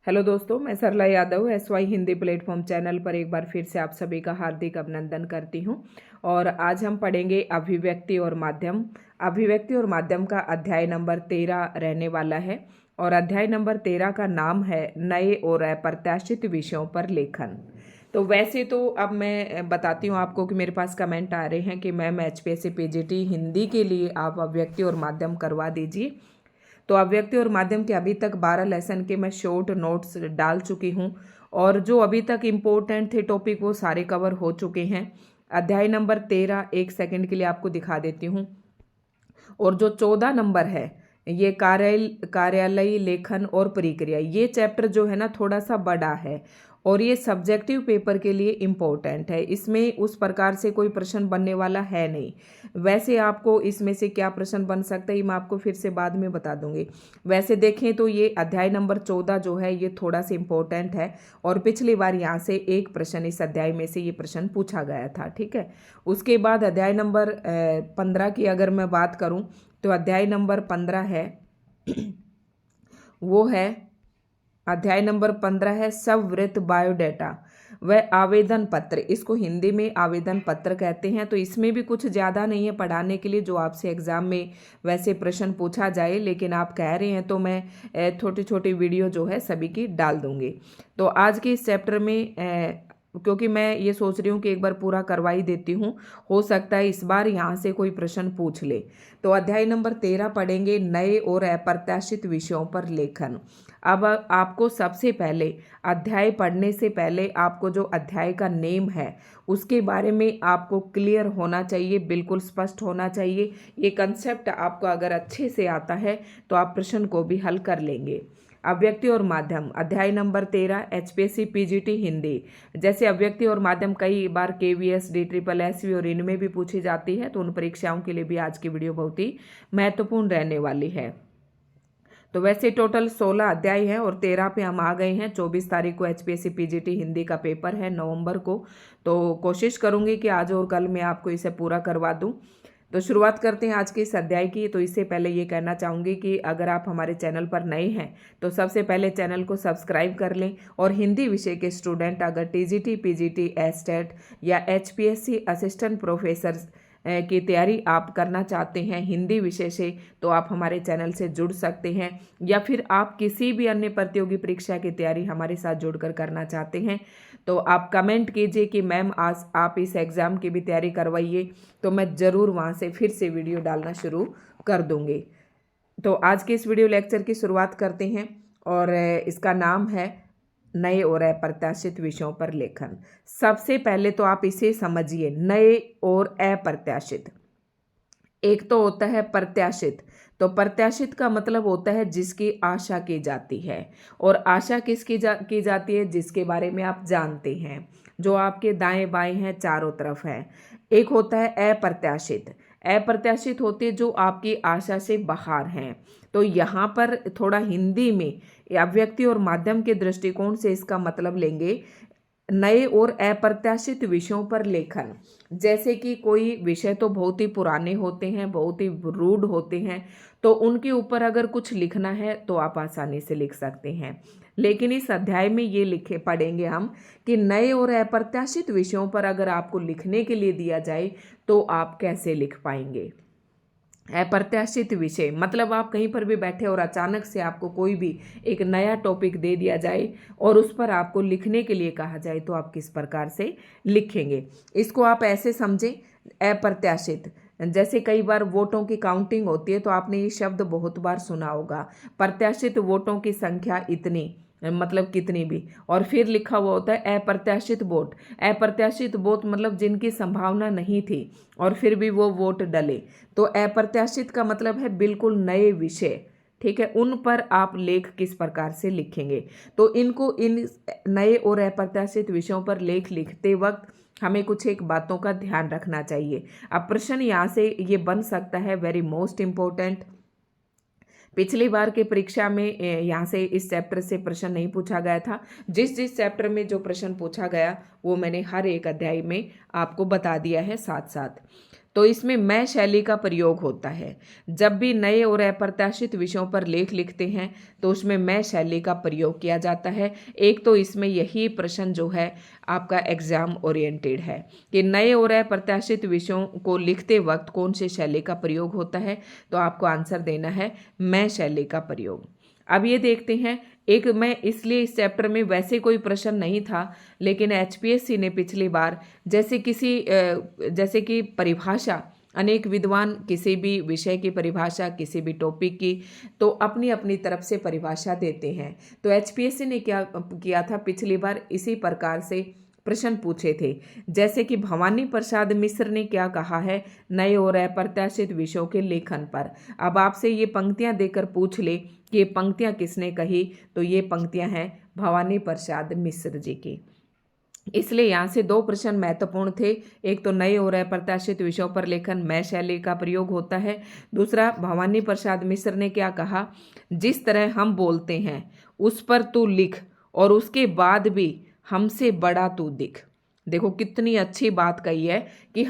Hello दोस्तों, मैं Sarla Yadav SY Hindi platform channel पर एक बार फिर से आप सभी का हार्दिक अभिनंदन करती हूं। और आज हम पढ़ेंगे अभिव्यक्ति और माध्यम। अभिव्यक्ति और माध्यम का अध्याय नंबर 13 रहने वाला है और अध्याय नंबर 13 का नाम है नए और अप्रत्याशित विषयों पर लेखन। तो वैसे तो अब मैं बताती हूँ आपको कि मेरे पास कमेंट आ रहे हैं कि मैम HPSC PGT हिंदी के लिए आप अभिव्यक्ति और माध्यम करवा दीजिए। तो अव्यक्ति और माध्यम के अभी तक 12 लेसन के मैं शॉर्ट नोट्स डाल चुकी हूँ और जो अभी तक इम्पोर्टेंट थे टॉपिक वो सारे कवर हो चुके हैं। अध्याय नंबर 13 एक सेकंड के लिए आपको दिखा देती हूँ। और जो 14 नंबर है ये कार्यालयी लेखन और प्रक्रिया, ये चैप्टर जो है ना थोड़ा सा बड़ा है और ये सब्जेक्टिव पेपर के लिए इम्पोर्टेंट है। इसमें उस प्रकार से कोई प्रश्न बनने वाला है नहीं। वैसे आपको इसमें से क्या प्रश्न बन सकता है मैं आपको फिर से बाद में बता दूंगी। वैसे देखें तो ये अध्याय नंबर 14 जो है ये थोड़ा सा इम्पोर्टेंट है और पिछली बार यहाँ से एक प्रश्न इस अध्याय में से ये प्रश्न पूछा गया था। ठीक है, उसके बाद अध्याय नंबर 15 की अगर मैं बात करूँ तो अध्याय नंबर 15 है वो है अध्याय नंबर 15 है सवृत्त बायोडाटा व आवेदन पत्र। इसको हिंदी में आवेदन पत्र कहते हैं। तो इसमें भी कुछ ज़्यादा नहीं है पढ़ाने के लिए जो आपसे एग्जाम में वैसे प्रश्न पूछा जाए, लेकिन आप कह रहे हैं तो मैं छोटी छोटी वीडियो जो है सभी की डाल दूंगी। तो आज के इस चैप्टर में क्योंकि मैं ये सोच रही हूँ कि एक बार पूरा करवा ही देती हूँ, हो सकता है इस बार यहाँ से कोई प्रश्न पूछ ले। तो अध्याय नंबर 13 पढ़ेंगे नए और अप्रत्याशित विषयों पर लेखन। अब आपको सबसे पहले अध्याय पढ़ने से पहले आपको जो अध्याय का नेम है उसके बारे में आपको क्लियर होना चाहिए, बिल्कुल स्पष्ट होना चाहिए। ये कंसेप्ट आपको अगर अच्छे से आता है तो आप प्रश्न को भी हल कर लेंगे। अव्यक्ति और माध्यम अध्याय नंबर 13 HPSC PGT हिंदी। जैसे अव्यक्ति और माध्यम कई बार KVS DSSS और इनमें भी पूछी जाती है, तो उन परीक्षाओं के लिए भी आज की वीडियो बहुत ही महत्वपूर्ण रहने वाली है। तो वैसे टोटल 16 अध्याय है और 13 पे हम आ गए हैं। 24 तारीख को HPSC PGT हिंदी का पेपर है नवंबर को, तो कोशिश करूंगी कि आज और कल मैं आपको इसे पूरा करवा दूं। तो शुरुआत करते हैं आज के इस अध्याय की। तो इससे पहले ये कहना चाहूँगी कि अगर आप हमारे चैनल पर नए हैं तो सबसे पहले चैनल को सब्सक्राइब कर लें। और हिंदी विषय के स्टूडेंट अगर TGT PGT एस्टेट या HPSC असिस्टेंट प्रोफेसर की तैयारी आप करना चाहते हैं हिंदी विषय से, तो आप हमारे चैनल से जुड़ सकते हैं। या फिर आप किसी भी अन्य प्रतियोगी परीक्षा की तैयारी हमारे साथ जुड़कर करना चाहते हैं तो आप कमेंट कीजिए कि मैम आज आप इस एग्ज़ाम की भी तैयारी करवाइए, तो मैं ज़रूर वहाँ से फिर से वीडियो डालना शुरू कर दूँगी। तो आज के इस वीडियो लेक्चर की शुरुआत करते हैं और इसका नाम है नए और अप्रत्याशित विषयों पर लेखन। सबसे पहले तो आप इसे समझिए, नए और अप्रत्याशित। एक तो होता है प्रत्याशित। तो प्रत्याशित का मतलब होता है जिसकी आशा की जाती है, और आशा किसकी की जाती है? जिसके बारे में आप जानते हैं, जो आपके दाएं बाएं हैं, चारों तरफ है। एक होता है अप्रत्याशित। अप्रत्याशित होते जो आपकी आशा से बाहर हैं। तो यहाँ पर थोड़ा हिंदी में अव्यक्ति और माध्यम के दृष्टिकोण से इसका मतलब लेंगे नए और अप्रत्याशित विषयों पर लेखन। जैसे कि कोई विषय तो बहुत ही पुराने होते हैं, बहुत ही रूड होते हैं, तो उनके ऊपर अगर कुछ लिखना है तो आप आसानी से लिख सकते हैं। लेकिन इस अध्याय में ये लिखे पढ़ेंगे हम कि नए और अप्रत्याशित विषयों पर अगर आपको लिखने के लिए दिया जाए तो आप कैसे लिख पाएंगे। अप्रत्याशित विषय मतलब आप कहीं पर भी बैठे और अचानक से आपको कोई भी एक नया टॉपिक दे दिया जाए और उस पर आपको लिखने के लिए कहा जाए तो आप किस प्रकार से लिखेंगे। इसको आप ऐसे समझें, अप्रत्याशित जैसे कई बार वोटों की काउंटिंग होती है तो आपने ये शब्द बहुत बार सुना होगा, प्रत्याशित वोटों की संख्या इतनी, मतलब कितनी भी, और फिर लिखा हुआ होता है अप्रत्याशित वोट। अप्रत्याशित वोट मतलब जिनकी संभावना नहीं थी और फिर भी वो वोट डले। तो अप्रत्याशित का मतलब है बिल्कुल नए विषय। ठीक है, उन पर आप लेख किस प्रकार से लिखेंगे। तो इनको इन नए और अप्रत्याशित विषयों पर लेख लिखते वक्त हमें कुछ एक बातों का ध्यान रखना चाहिए। अब प्रश्न यहाँ से ये बन सकता है वेरी मोस्ट इम्पोर्टेंट। पिछली बार के परीक्षा में यहाँ से इस चैप्टर से प्रश्न नहीं पूछा गया था। जिस जिस चैप्टर में जो प्रश्न पूछा गया वो मैंने हर एक अध्याय में आपको बता दिया है साथ साथ। तो इसमें मैं शैली का प्रयोग होता है। जब भी नए और अप्रत्याशित विषयों पर लेख लिखते हैं तो उसमें मैं शैली का प्रयोग किया जाता है। एक तो इसमें यही प्रश्न जो है आपका एग्जाम ओरिएंटेड है कि नए और अप्रत्याशित विषयों को लिखते वक्त कौन से शैली का प्रयोग होता है, तो आपको आंसर देना है मैं शैली का प्रयोग। अब ये देखते हैं, एक मैं इसलिए इस चैप्टर में वैसे कोई प्रश्न नहीं था, लेकिन एचपीएससी ने पिछली बार जैसे कि परिभाषा, अनेक विद्वान किसी भी विषय की परिभाषा, किसी भी टॉपिक की, तो अपनी अपनी तरफ से परिभाषा देते हैं। तो एचपीएससी ने क्या किया था, पिछली बार इसी प्रकार से प्रश्न पूछे थे। जैसे कि भवानी प्रसाद मिश्र ने क्या कहा है नए और अप्रत्याशित विषयों के लेखन पर। अब आपसे ये पंक्तियां देकर पूछ ले कि ये पंक्तियां किसने कही, तो ये पंक्तियां हैं भवानी प्रसाद मिश्र जी की। इसलिए यहाँ से दो प्रश्न महत्वपूर्ण थे। एक तो नए और अप्रत्याशित विषयों पर लेखन मैं शैली का प्रयोग होता है। दूसरा, भवानी प्रसाद मिश्र ने क्या कहा, जिस तरह हम बोलते हैं उस पर तू लिख और उसके बाद भी हमसे बड़ा तू दिख। देखो कितनी अच्छी बात कही है कि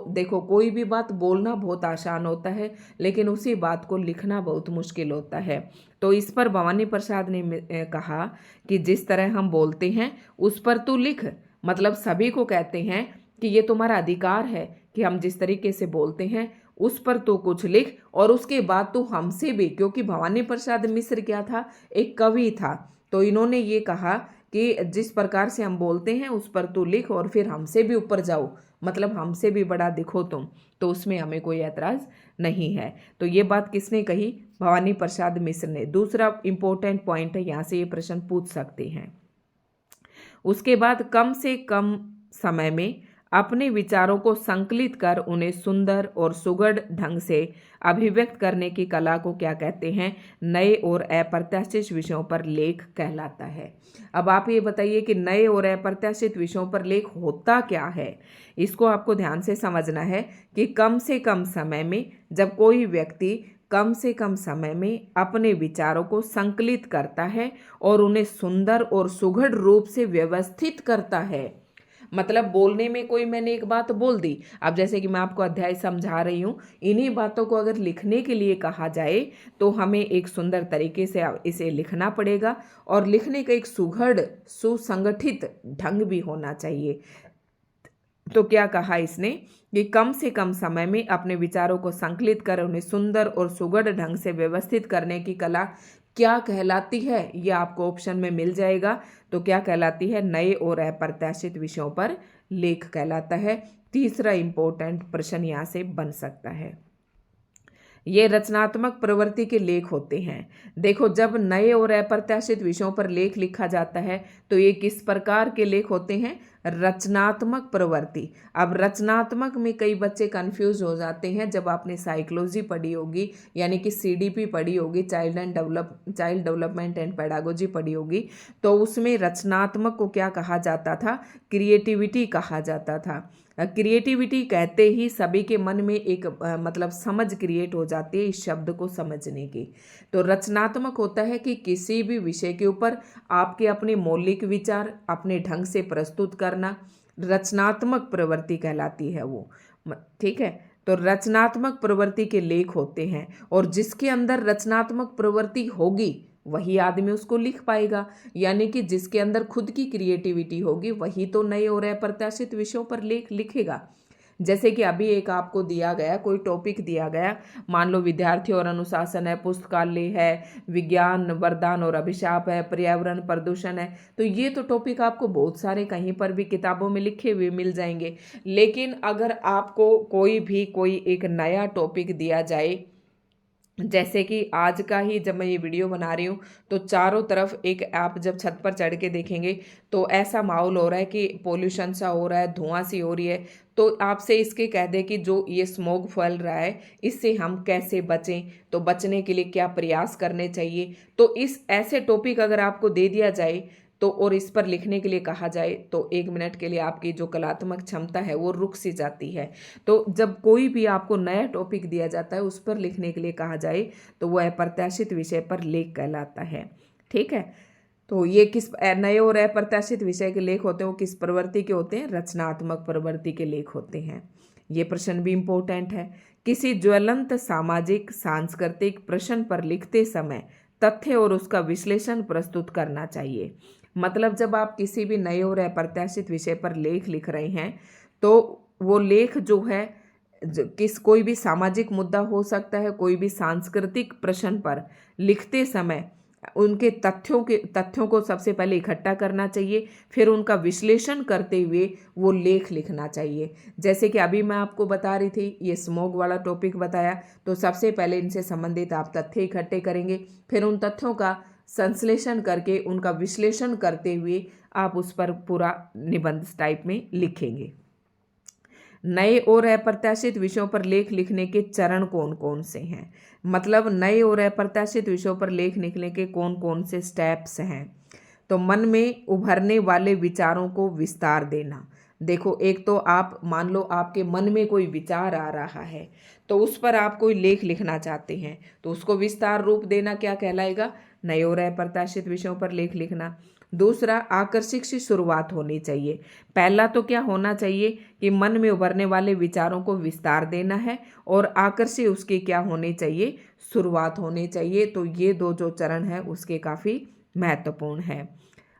देखो कोई भी बात बोलना बहुत आसान होता है, लेकिन उसी बात को लिखना बहुत मुश्किल होता है। तो इस पर भवानी प्रसाद ने कहा कि जिस तरह हम बोलते हैं उस पर तू लिख, मतलब सभी को कहते हैं कि ये तुम्हारा अधिकार है कि हम जिस तरीके से बोलते हैं उस पर तू कुछ लिख और उसके बाद तू हमसे भी, क्योंकि भवानी प्रसाद मिश्र क्या था, एक कवि था, तो इन्होंने ये कहा कि जिस प्रकार से हम बोलते हैं उस पर तू लिख और फिर हमसे भी ऊपर जाओ, मतलब हमसे भी बड़ा दिखो तुम, तो उसमें हमें कोई ऐतराज नहीं है। तो ये बात किसने कही, भवानी प्रसाद मिश्र ने। दूसरा इंपॉर्टेंट पॉइंट है, यहाँ से ये प्रश्न पूछ सकते हैं। उसके बाद कम से कम समय में अपने विचारों को संकलित कर उन्हें सुंदर और सुगढ़ ढंग से अभिव्यक्त करने की कला को क्या कहते हैं, नए और अप्रत्याशित विषयों पर लेख कहलाता है। अब आप ये बताइए कि नए और अप्रत्याशित विषयों पर लेख होता क्या है। इसको आपको ध्यान से समझना है कि कम से कम समय में, जब कोई व्यक्ति कम से कम समय में अपने विचारों को संकलित करता है और उन्हें सुंदर और सुघड़ रूप से व्यवस्थित करता है, मतलब बोलने में कोई मैंने एक बात बोल दी, अब जैसे कि मैं आपको अध्याय समझा रही हूँ, इन्हीं बातों को अगर लिखने के लिए कहा जाए तो हमें एक सुंदर तरीके से इसे लिखना पड़ेगा और लिखने का एक सुघड़ सुसंगठित ढंग भी होना चाहिए। तो क्या कहा इसने कि कम से कम समय में अपने विचारों को संकलित कर उन्हें सुंदर और सुगढ़ ढंग से व्यवस्थित करने की कला क्या कहलाती है, ये आपको ऑप्शन में मिल जाएगा। तो क्या कहलाती है, नए और अप्रत्याशित विषयों पर लेख कहलाता है। तीसरा इंपॉर्टेंट प्रश्न यहाँ से बन सकता है, ये रचनात्मक प्रवृत्ति के लेख होते हैं। देखो जब नए और अप्रत्याशित विषयों पर लेख लिखा जाता है तो ये किस प्रकार के लेख होते हैं, रचनात्मक प्रवृत्ति। अब रचनात्मक में कई बच्चे कंफ्यूज हो जाते हैं, जब आपने साइकोलॉजी पढ़ी होगी यानी कि सीडीपी पढ़ी होगी, चाइल्ड डेवलपमेंट एंड पेडागोजी पढ़ी होगी, तो उसमें रचनात्मक को क्या कहा जाता था, क्रिएटिविटी कहा जाता था। क्रिएटिविटी कहते ही सभी के मन में एक मतलब समझ क्रिएट हो जाती है इस शब्द को समझने की। तो रचनात्मक होता है कि किसी भी विषय के ऊपर आपके अपने मौलिक विचार अपने ढंग से प्रस्तुत करना, रचनात्मक प्रवृत्ति कहलाती है वो, ठीक है। तो रचनात्मक प्रवृत्ति के लेख होते हैं और जिसके अंदर रचनात्मक प्रवृत्ति होगी वही आदमी उसको लिख पाएगा, यानी कि जिसके अंदर खुद की क्रिएटिविटी होगी वही तो नए और अप्रत्याशित विषयों पर लेख लिखेगा। जैसे कि अभी एक आपको दिया गया कोई टॉपिक दिया गया, मान लो विद्यार्थी और अनुशासन है, पुस्तकालय है, विज्ञान वरदान और अभिशाप है, पर्यावरण प्रदूषण है, तो ये तो टॉपिक आपको बहुत सारे कहीं पर भी किताबों में लिखे हुए मिल जाएंगे। लेकिन अगर आपको कोई एक नया टॉपिक दिया जाए, जैसे कि आज का ही जब मैं ये वीडियो बना रही हूँ तो चारों तरफ एक आप जब छत पर चढ़ के देखेंगे तो ऐसा माहौल हो रहा है कि पोल्यूशन सा हो रहा है, धुआं सी हो रही है, तो आपसे इसके कह दे कि जो ये स्मोक फैल रहा है इससे हम कैसे बचें, तो बचने के लिए क्या प्रयास करने चाहिए, तो इस ऐसे टॉपिक अगर आपको दे दिया जाए तो और इस पर लिखने के लिए कहा जाए तो 1 मिनट के लिए आपकी जो कलात्मक क्षमता है वो रुक सी जाती है। तो जब कोई भी आपको नया टॉपिक दिया जाता है उस पर लिखने के लिए कहा जाए तो वो अप्रत्याशित विषय पर लेख कहलाता है, ठीक है। तो ये किस नए और अप्रत्याशित विषय के लेख होते हैं, वो किस प्रवृत्ति के होते हैं, रचनात्मक प्रवृत्ति के लेख होते हैं। ये प्रश्न भी इम्पोर्टेंट है। किसी ज्वलंत सामाजिक सांस्कृतिक प्रश्न पर लिखते समय तथ्य और उसका विश्लेषण प्रस्तुत करना चाहिए। मतलब जब आप किसी भी नए और अप्रत्याशित विषय पर लेख लिख रहे हैं तो वो लेख जो है कोई भी सामाजिक मुद्दा हो सकता है, कोई भी सांस्कृतिक प्रश्न पर लिखते समय उनके तथ्यों को सबसे पहले इकट्ठा करना चाहिए, फिर उनका विश्लेषण करते हुए वो लेख लिखना चाहिए। जैसे कि अभी मैं आपको बता रही थी, ये स्मोक वाला टॉपिक बताया, तो सबसे पहले इनसे संबंधित आप तथ्य इकट्ठे करेंगे, फिर उन तथ्यों का संश्लेषण करके उनका विश्लेषण करते हुए आप उस पर पूरा निबंध टाइप में लिखेंगे। नए और अप्रत्याशित विषयों पर लेख लिखने के चरण कौन कौन से हैं? मतलब नए और अप्रत्याशित विषयों पर लेख लिखने के कौन कौन से स्टेप्स हैं? तो मन में उभरने वाले विचारों को विस्तार देना। देखो, एक तो आप मान लो आपके मन में कोई विचार आ रहा है, तो उस पर आप कोई लेख लिखना चाहते हैं, तो उसको विस्तार रूप देना क्या कहलाएगा? नए और अप्रत्याशित विषयों पर लेख लिखना। दूसरा, आकर्षक सी शुरुआत होनी चाहिए। पहला तो क्या होना चाहिए कि मन में उभरने वाले विचारों को विस्तार देना है, और आकर्षक उसकी क्या होनी चाहिए? शुरुआत होनी चाहिए। तो ये दो जो चरण है उसके काफ़ी महत्वपूर्ण है।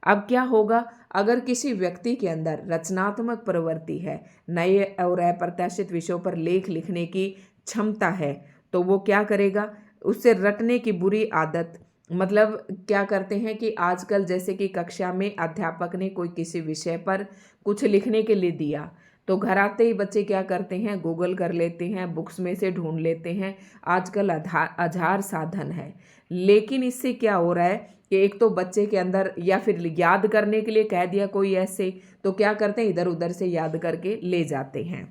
अब क्या होगा अगर किसी व्यक्ति के अंदर रचनात्मक प्रवृत्ति है, नए और अप्रत्याशित विषयों पर लेख लिखने की क्षमता है, तो वो क्या करेगा? उससे रटने की बुरी आदत, मतलब क्या करते हैं कि आजकल जैसे कि कक्षा में अध्यापक ने कोई किसी विषय पर कुछ लिखने के लिए दिया, तो घर आते ही बच्चे क्या करते हैं? गूगल कर लेते हैं, बुक्स में से ढूंढ लेते हैं। आजकल आधार साधन है, लेकिन इससे क्या हो रहा है कि एक तो बच्चे के अंदर, या फिर याद करने के लिए कह दिया कोई ऐसे, तो क्या करते हैं? इधर उधर से याद करके ले जाते हैं,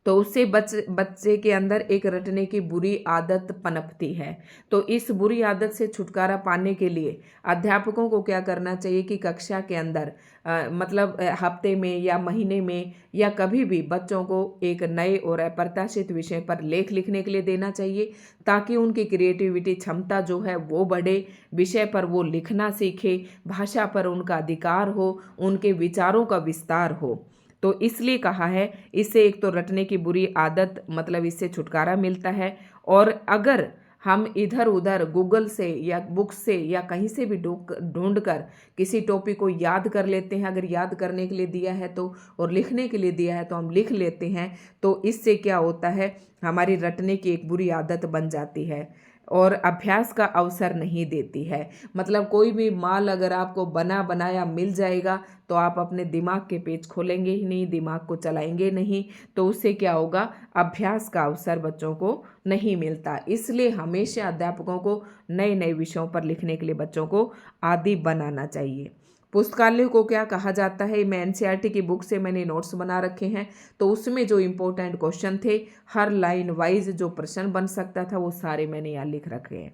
तो उससे बच्चे के अंदर एक रटने की बुरी आदत पनपती है। तो इस बुरी आदत से छुटकारा पाने के लिए अध्यापकों को क्या करना चाहिए कि कक्षा के अंदर मतलब हफ्ते में या महीने में या कभी भी बच्चों को एक नए और अप्रत्याशित विषय पर लेख लिखने के लिए देना चाहिए, ताकि उनकी क्रिएटिविटी क्षमता जो है वो बढ़े, विषय पर वो लिखना सीखे, भाषा पर उनका अधिकार हो, उनके विचारों का विस्तार हो। तो इसलिए कहा है, इससे एक तो रटने की बुरी आदत, मतलब इससे छुटकारा मिलता है। और अगर हम इधर उधर गूगल से या बुक से या कहीं से भी ढूंढ कर किसी टॉपिक को याद कर लेते हैं, अगर याद करने के लिए दिया है तो, और लिखने के लिए दिया है तो हम लिख लेते हैं, तो इससे क्या होता है? हमारी रटने की एक बुरी आदत बन जाती है और अभ्यास का अवसर नहीं देती है। मतलब कोई भी माल अगर आपको बना बनाया मिल जाएगा तो आप अपने दिमाग के पेज खोलेंगे ही नहीं, दिमाग को चलाएंगे नहीं, तो उससे क्या होगा? अभ्यास का अवसर बच्चों को नहीं मिलता। इसलिए हमेशा अध्यापकों को नए नए विषयों पर लिखने के लिए बच्चों को आदी बनाना चाहिए। पुस्तकालय को क्या कहा जाता है? मैं एनसीईआरटी की बुक से मैंने नोट्स बना रखे हैं, तो उसमें जो इम्पोर्टेंट क्वेश्चन थे, हर लाइन वाइज जो प्रश्न बन सकता था, वो सारे मैंने यहाँ लिख रखे हैं।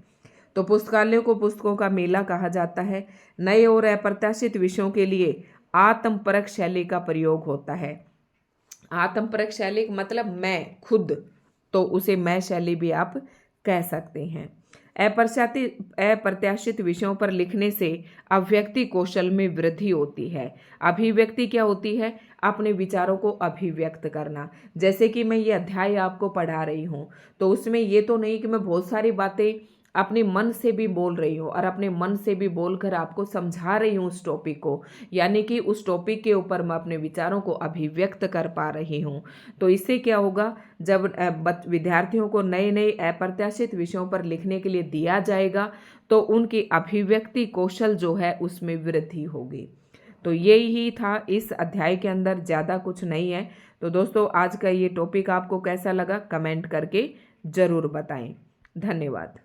तो पुस्तकालयों को पुस्तकों का मेला कहा जाता है। नए और अप्रत्याशित विषयों के लिए आत्मपरक शैली का प्रयोग होता है। आत्मपरक शैली मतलब मैं खुद, तो उसे मैं शैली भी आप कह सकते हैं। अप्रत्याशित विषयों पर लिखने से अभिव्यक्ति कौशल में वृद्धि होती है। अभिव्यक्ति क्या होती है? अपने विचारों को अभिव्यक्त करना। जैसे कि मैं ये अध्याय आपको पढ़ा रही हूँ, तो उसमें ये तो नहीं कि मैं बहुत सारी बातें अपने मन से भी बोल रही हूँ और अपने मन से भी बोलकर आपको समझा रही हूँ उस टॉपिक को, यानी कि उस टॉपिक के ऊपर मैं अपने विचारों को अभिव्यक्त कर पा रही हूँ। तो इससे क्या होगा? जब विद्यार्थियों को नए नए अप्रत्याशित विषयों पर लिखने के लिए दिया जाएगा, तो उनकी अभिव्यक्ति कौशल जो है उसमें वृद्धि होगी। तो यही था इस अध्याय के अंदर, ज़्यादा कुछ नहीं है। तो दोस्तों, आज का ये टॉपिक आपको कैसा लगा कमेंट करके ज़रूर बताएं। धन्यवाद।